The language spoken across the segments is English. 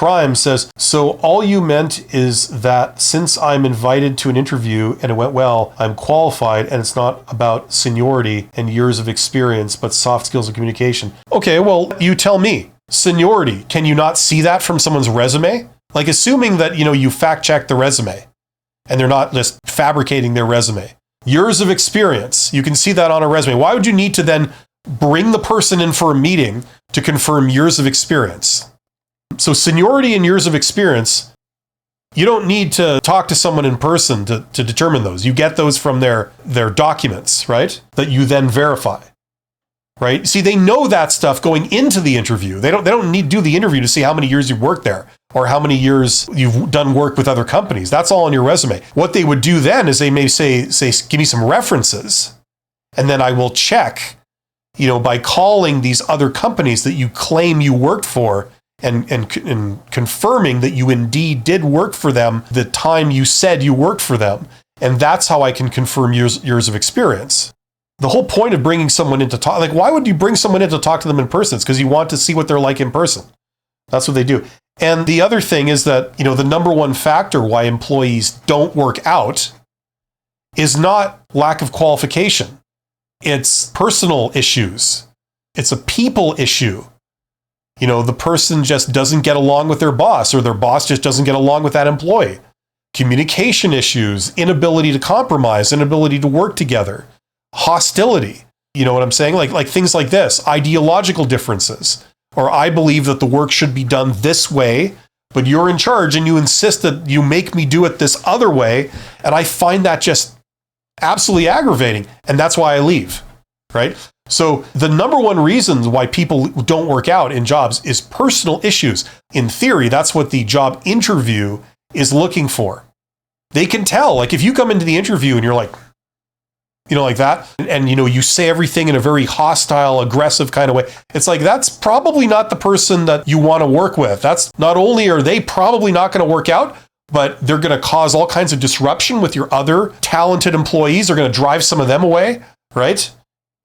Prime says, so all you meant is that since I'm invited to an interview and it went well, I'm qualified and it's not about seniority and years of experience, but soft skills and communication. Okay, well, you tell me. Seniority, can you not see that from someone's resume? Like assuming that, you fact check the resume and they're not just fabricating their resume. Years of experience, you can see that on a resume. Why would you need to then bring the person in for a meeting to confirm years of experience? So seniority and years of experience, you don't need to talk to someone in person to determine those. You get those from their documents, right? That you then verify, right? See, they know that stuff going into the interview. They don't need to do the interview to see how many years you've worked there or how many years you've done work with other companies. That's all on your resume. What they would do then is they may say, give me some references, and then I will check, by calling these other companies that you claim you worked for and confirming that you indeed did work for them the time you said you worked for them. And that's how I can confirm years of experience. The whole point of bringing someone in to talk, like why would you bring someone in to talk to them in person? It's because you want to see what they're like in person. That's what they do. And the other thing is that, the number one factor why employees don't work out is not lack of qualification. It's personal issues. It's a people issue. The person just doesn't get along with their boss, or their boss just doesn't get along with that employee. Communication issues, inability to compromise, inability to work together, hostility. You know what I'm saying? Like things like this, ideological differences, or I believe that the work should be done this way, but you're in charge and you insist that you make me do it this other way. And I find that just absolutely aggravating. And that's why I leave, right? So the number one reason why people don't work out in jobs is personal issues. In theory, that's what the job interview is looking for. They can tell, like if you come into the interview and you're like, like that, and you say everything in a very hostile, aggressive kind of way, it's like, that's probably not the person that you want to work with. That's not only are they probably not going to work out, but they're going to cause all kinds of disruption with your other talented employees. They're going to drive some of them away, right?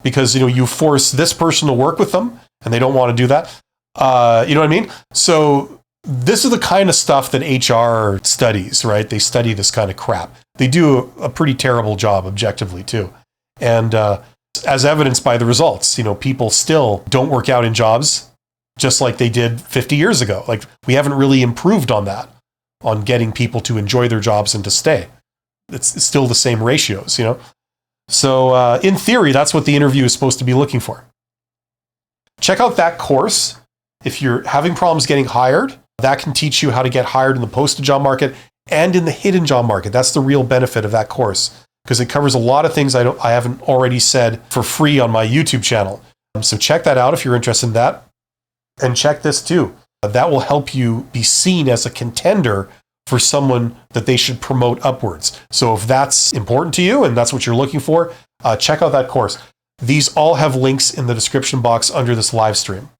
Because, you force this person to work with them and they don't want to do that. You know what I mean? So this is the kind of stuff that HR studies, right? They study this kind of crap. They do a pretty terrible job objectively too. And as evidenced by the results, people still don't work out in jobs just like they did 50 years ago. Like we haven't really improved on that, on getting people to enjoy their jobs and to stay. It's still the same ratios, So in theory, that's what the interview is supposed to be looking for. Check out that course. If you're having problems getting hired, that can teach you how to get hired in the posted job market and in the hidden job market. That's the real benefit of that course, because it covers a lot of things I haven't already said for free on my YouTube channel. So check that out if you're interested in that. And check this too. That will help you be seen as a contender for someone that they should promote upwards. So if that's important to you and that's what you're looking for, check out that course. These all have links in the description box under this live stream.